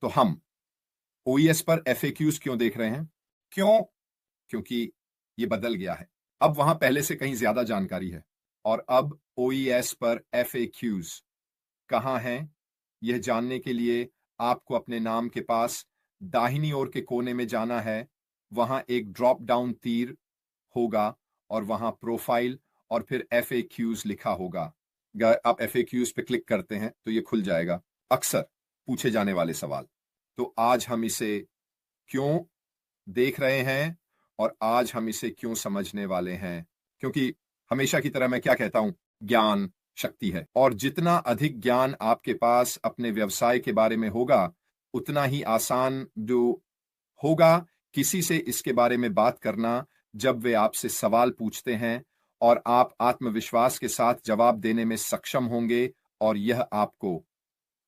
तो हम OES पर FAQs क्यों देख रहे हैं? क्यों? क्योंकि ये बदल गया है। अब वहां पहले से कहीं ज्यादा जानकारी है और अब OES पर FAQs कहाँ हैं, यह जानने के लिए आपको अपने नाम के पास दाहिनी ओर के कोने में जाना है। वहां एक ड्रॉप डाउन तीर होगा और वहां प्रोफाइल और फिर FAQs लिखा होगा। अगर आप FAQs पे क्लिक करते हैं तो ये खुल जाएगा, अक्सर पूछे जाने वाले सवाल। तो आज हम इसे क्यों देख रहे हैं और आज हम इसे क्यों समझने वाले हैं, क्योंकि हमेशा की तरह मैं क्या कहता हूं, ज्ञान शक्ति है और जितना अधिक ज्ञान आपके पास अपने व्यवसाय के बारे में होगा उतना ही आसान जो होगा किसी से इसके बारे में बात करना जब वे आपसे सवाल पूछते हैं और आप आत्मविश्वास के साथ जवाब देने में सक्षम होंगे। और यह आपको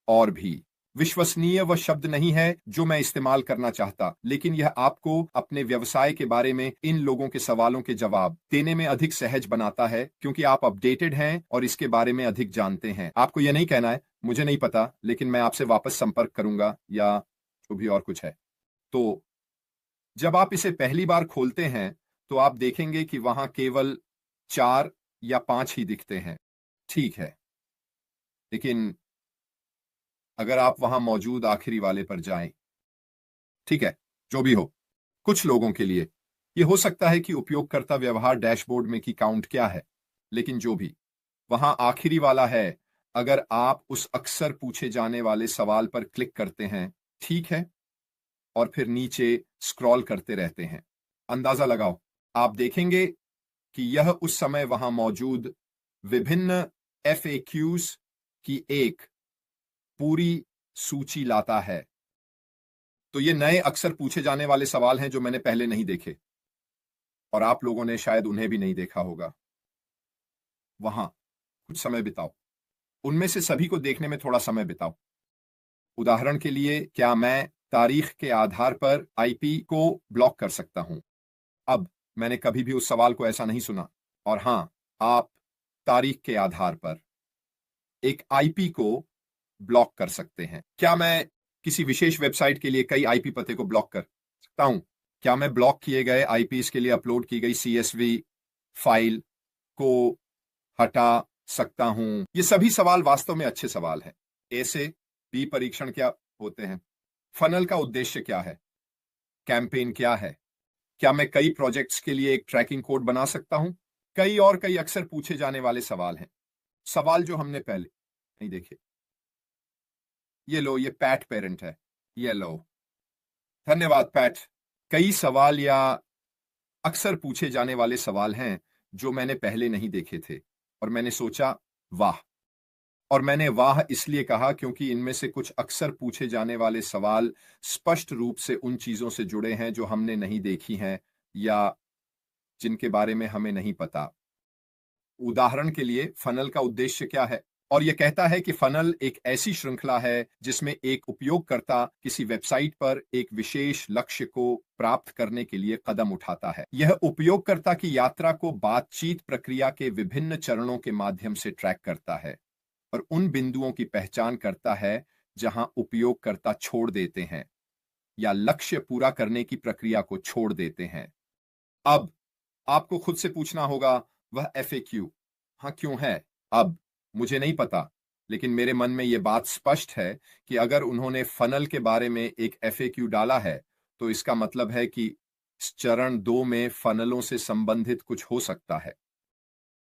और भी विश्वसनीय वह शब्द नहीं है जो मैं इस्तेमाल करना चाहता, लेकिन यह आपको अपने व्यवसाय के बारे में इन लोगों के सवालों के जवाब देने में अधिक सहज बनाता है, क्योंकि आप अपडेटेड हैं और इसके बारे में अधिक जानते हैं। आपको यह नहीं कहना है मुझे नहीं पता लेकिन मैं आपसे वापस संपर्क करूंगा या जो भी और कुछ है। तो जब आप इसे पहली बार खोलते हैं तो आप देखेंगे कि वहां केवल 4 या 5 ही दिखते हैं। ठीक है, लेकिन अगर आप वहां मौजूद आखिरी वाले पर जाएं, ठीक है, जो भी हो, कुछ लोगों के लिए यह हो सकता है कि उपयोगकर्ता व्यवहार डैशबोर्ड में की काउंट क्या है, लेकिन जो भी वहां आखिरी वाला है, अगर आप उस अक्सर पूछे जाने वाले सवाल पर क्लिक करते हैं, ठीक है, और फिर नीचे स्क्रॉल करते रहते हैं, अंदाजा लगाओ, आप देखेंगे कि यह उस समय वहां मौजूद विभिन्न FAQs की एक पूरी सूची लाता है। तो ये नए अक्सर पूछे जाने वाले सवाल हैं जो मैंने पहले नहीं देखे और आप लोगों ने शायद उन्हें भी नहीं देखा होगा। वहां कुछ समय बिताओ, उनमें से सभी को देखने में थोड़ा समय बिताओ। उदाहरण के लिए, क्या मैं तारीख के आधार पर IP को ब्लॉक कर सकता हूं? अब मैंने कभी भी उस सवाल को ऐसा नहीं सुना। और हां, आप तारीख के आधार पर एक IP को ब्लॉक कर सकते हैं। क्या मैं किसी विशेष वेबसाइट के लिए कई IP पते को ब्लॉक कर सकता हूं? क्या मैं ब्लॉक किए गए IPs के लिए अपलोड की गई CSV फाइल को हटा सकता हूं? ये सभी सवाल वास्तव में अच्छे सवाल हैं। A से B परीक्षण क्या होते हैं? फनल का उद्देश्य क्या है? कैंपेन क्या है? क्या मैं कई प्रोजेक्ट्स के लिए एक ट्रैकिंग कोड बना सकता हूं? कई अक्सर पूछे जाने वाले सवाल हैं, सवाल जो हमने पहले नहीं देखे। ये लो, ये पैट पेरेंट है, ये लो, धन्यवाद पैट। कई सवाल या अक्सर पूछे जाने वाले सवाल हैं जो मैंने पहले नहीं देखे थे और मैंने सोचा वाह। और मैंने वाह इसलिए कहा क्योंकि इनमें से कुछ अक्सर पूछे जाने वाले सवाल स्पष्ट रूप से उन चीजों से जुड़े हैं जो हमने नहीं देखी हैं या जिनके बारे में हमें नहीं पता। उदाहरण के लिए, फनल का उद्देश्य क्या है? और यह कहता है कि फनल एक ऐसी श्रृंखला है जिसमें एक उपयोगकर्ता किसी वेबसाइट पर एक विशेष लक्ष्य को प्राप्त करने के लिए कदम उठाता है। यह उपयोगकर्ता की यात्रा को बातचीत प्रक्रिया के विभिन्न चरणों के माध्यम से ट्रैक करता है और उन बिंदुओं की पहचान करता है जहां उपयोगकर्ता छोड़ देते हैं या लक्ष्य पूरा करने की प्रक्रिया को छोड़ देते हैं। अब आपको खुद से पूछना होगा, वह FAQ हाँ क्यों है? अब मुझे नहीं पता, लेकिन मेरे मन में यह बात स्पष्ट है कि अगर उन्होंने फनल के बारे में एक FAQ डाला है तो इसका मतलब है कि चरण 2 में फनलों से संबंधित कुछ हो सकता है।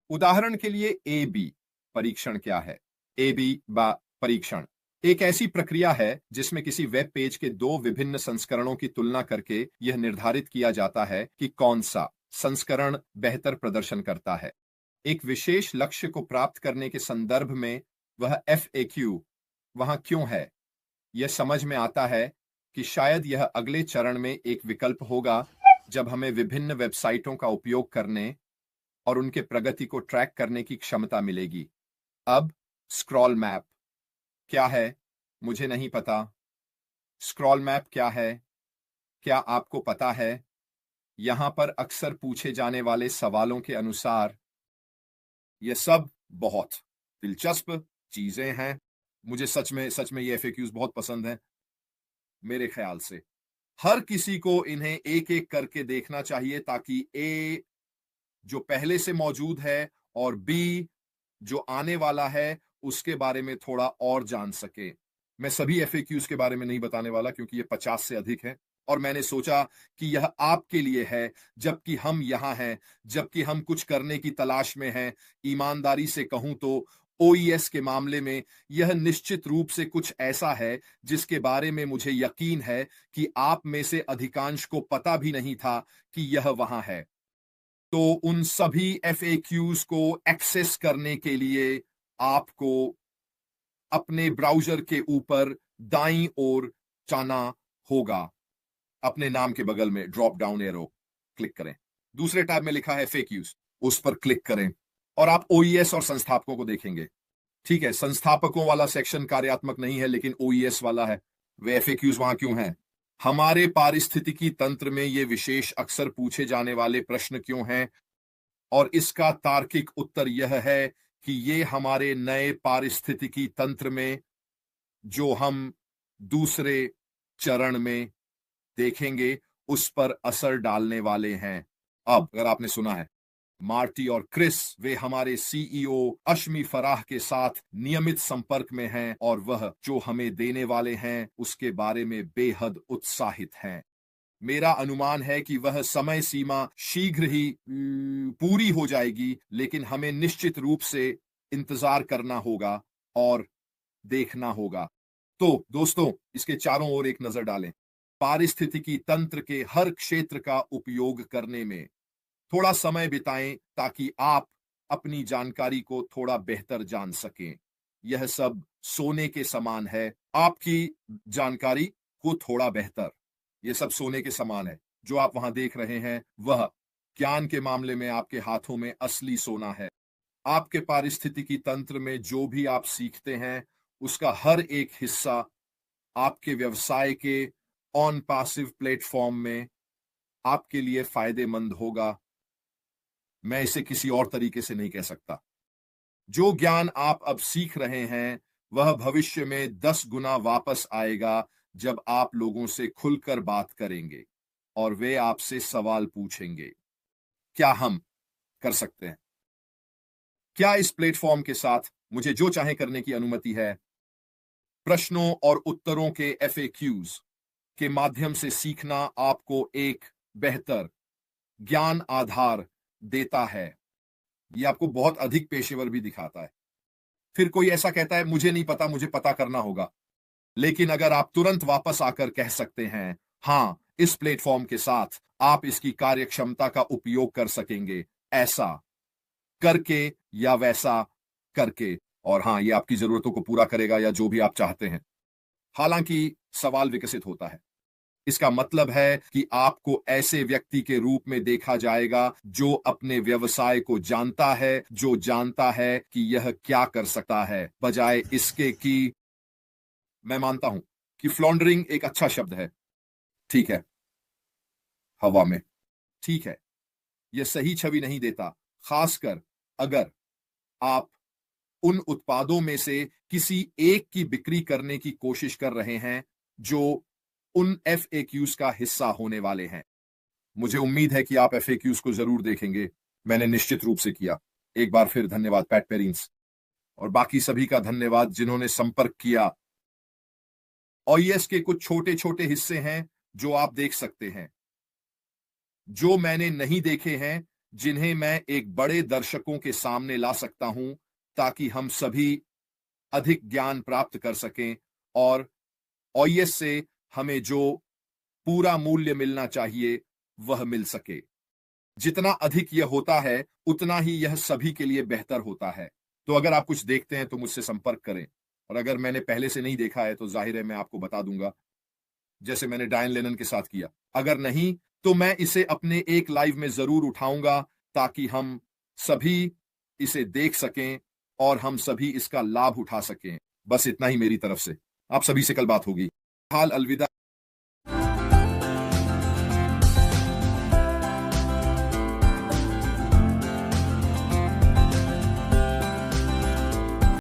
उदाहरण के लिए, AB परीक्षण क्या है? AB परीक्षण एक ऐसी प्रक्रिया है जिसमें किसी वेब पेज के 2 विभिन्न संस्करणों की तुलना करके यह निर्धारित किया जाता है कि कौन सा संस्करण बेहतर प्रदर्शन करता है। एक विशेष लक्ष्य को प्राप्त करने के संदर्भ में वह FAQ वहां क्यों है? यह समझ में आता है कि शायद यह अगले चरण में एक विकल्प होगा जब हमें विभिन्न वेबसाइटों का उपयोग करने और उनके प्रगति को ट्रैक करने की क्षमता मिलेगी। अब स्क्रॉल मैप क्या है? मुझे नहीं पता। स्क्रॉल मैप क्या है? क्या आपको पता है? यहां पर अक्सर पूछे जाने वाले सवालों के अनुसार ये सब बहुत दिलचस्प चीजें हैं। मुझे सच में ये FAQs बहुत पसंद हैं। मेरे ख्याल से हर किसी को इन्हें एक एक करके देखना चाहिए, ताकि ए जो पहले से मौजूद है और बी जो आने वाला है उसके बारे में थोड़ा और जान सके। मैं सभी एफएक्यूज के बारे में नहीं बताने वाला, क्योंकि ये 50 से अधिक है और मैंने सोचा कि यह आपके लिए है, जबकि हम यहां हैं, जबकि हम कुछ करने की तलाश में हैं। ईमानदारी से कहूं तो ओईएस के मामले में यह निश्चित रूप से कुछ ऐसा है जिसके बारे में मुझे यकीन है कि आप में से अधिकांश को पता भी नहीं था कि यह वहां है। तो उन सभी एफएक्यूज को एक्सेस करने के लिए आपको अपने ब्राउज़र के ऊपर दाईं ओर जाना होगा। अपने नाम के बगल में ड्रॉप डाउन एरो क्लिक करें। दूसरे टैब में लिखा है एफएक्यूज, उस पर क्लिक करें और आप ओईएस और संस्थापकों को देखेंगे। ठीक है, संस्थापकों वाला सेक्शन कार्यात्मक नहीं है, लेकिन ओईएस वाला है। वे एफएक्यूज वहां क्यों हैं? हमारे पारिस्थितिकी तंत्र में ये विशेष अक्सर पूछे जाने वाले प्रश्न क्यों हैं? और इसका तार्किक उत्तर यह है कि ये हमारे नए पारिस्थितिकी तंत्र में, जो हम दूसरे चरण में देखेंगे, उस पर असर डालने वाले हैं। अब अगर आपने सुना है, मार्टी और क्रिस वे हमारे सीईओ अश्मी फराह के साथ नियमित संपर्क में हैं और वह जो हमें देने वाले हैं उसके बारे में बेहद उत्साहित हैं। मेरा अनुमान है कि वह समय सीमा शीघ्र ही पूरी हो जाएगी, लेकिन हमें निश्चित रूप से इंतजार करना होगा और देखना होगा। तो दोस्तों, इसके चारों ओर एक नजर डालें। पारिस्थितिकी तंत्र के हर क्षेत्र का उपयोग करने में थोड़ा समय बिताएं, ताकि आप अपनी जानकारी को थोड़ा बेहतर जान सकें। यह सब सोने के समान है। आपकी जानकारी को थोड़ा बेहतर, यह सब सोने के समान है। जो आप वहां देख रहे हैं वह ज्ञान के मामले में आपके हाथों में असली सोना है। आपके पारिस्थितिकी तंत्र में जो भी आप सीखते हैं उसका हर एक हिस्सा आपके व्यवसाय के ऑन पासिव प्लेटफॉर्म में आपके लिए फायदेमंद होगा। मैं इसे किसी और तरीके से नहीं कह सकता। जो ज्ञान आप अब सीख रहे हैं वह भविष्य में 10 गुना वापस आएगा, जब आप लोगों से खुलकर बात करेंगे और वे आपसे सवाल पूछेंगे। क्या हम कर सकते हैं? क्या इस प्लेटफॉर्म के साथ मुझे जो चाहे करने की अनुमति है? प्रश्नों और उत्तरों के एफएक्यूज के माध्यम से सीखना आपको एक बेहतर ज्ञान आधार देता है। यह आपको बहुत अधिक पेशेवर भी दिखाता है। फिर कोई ऐसा कहता है मुझे नहीं पता, मुझे पता करना होगा। लेकिन अगर आप तुरंत वापस आकर कह सकते हैं हां, इस प्लेटफॉर्म के साथ आप इसकी कार्यक्षमता का उपयोग कर सकेंगे, ऐसा करके या वैसा करके, और हां, यह आपकी जरूरतों को पूरा करेगा या जो भी आप चाहते हैं। हालांकि सवाल विकसित होता है। इसका मतलब है कि आपको ऐसे व्यक्ति के रूप में देखा जाएगा जो अपने व्यवसाय को जानता है, जो जानता है कि यह क्या कर सकता है, बजाय इसके कि मैं मानता हूं कि फ्लॉन्डरिंग एक अच्छा शब्द है। ठीक है, हवा में। ठीक है, यह सही छवि नहीं देता, खासकर अगर आप उन उत्पादों में से किसी एक की बिक्री करने की कोशिश कर रहे हैं जो उन एफएक्यूज का हिस्सा होने वाले हैं। मुझे उम्मीद है कि आप एफएक्यूज को जरूर देखेंगे। मैंने निश्चित रूप से किया। एक बार फिर धन्यवाद पैट पेरिंस, और बाकी सभी का धन्यवाद जिन्होंने संपर्क किया। ओईएस के कुछ छोटे छोटे हिस्से हैं जो आप देख सकते हैं, जो मैंने नहीं देखे हैं, जिन्हें मैं एक बड़े दर्शकों के सामने ला सकता हूं, ताकि हम सभी अधिक ज्ञान प्राप्त कर सकें और ओईएस से हमें जो पूरा मूल्य मिलना चाहिए वह मिल सके। जितना अधिक यह होता है उतना ही यह सभी के लिए बेहतर होता है। तो अगर आप कुछ देखते हैं तो मुझसे संपर्क करें, और अगर मैंने पहले से नहीं देखा है तो जाहिर है मैं आपको बता दूंगा, जैसे मैंने डायन लेनन के साथ किया। अगर नहीं तो मैं इसे अपने एक लाइव में जरूर उठाऊंगा, ताकि हम सभी इसे देख सकें और हम सभी इसका लाभ उठा सकें। बस इतना ही मेरी तरफ से। आप सभी से कल बात होगी। हाल अलविदा।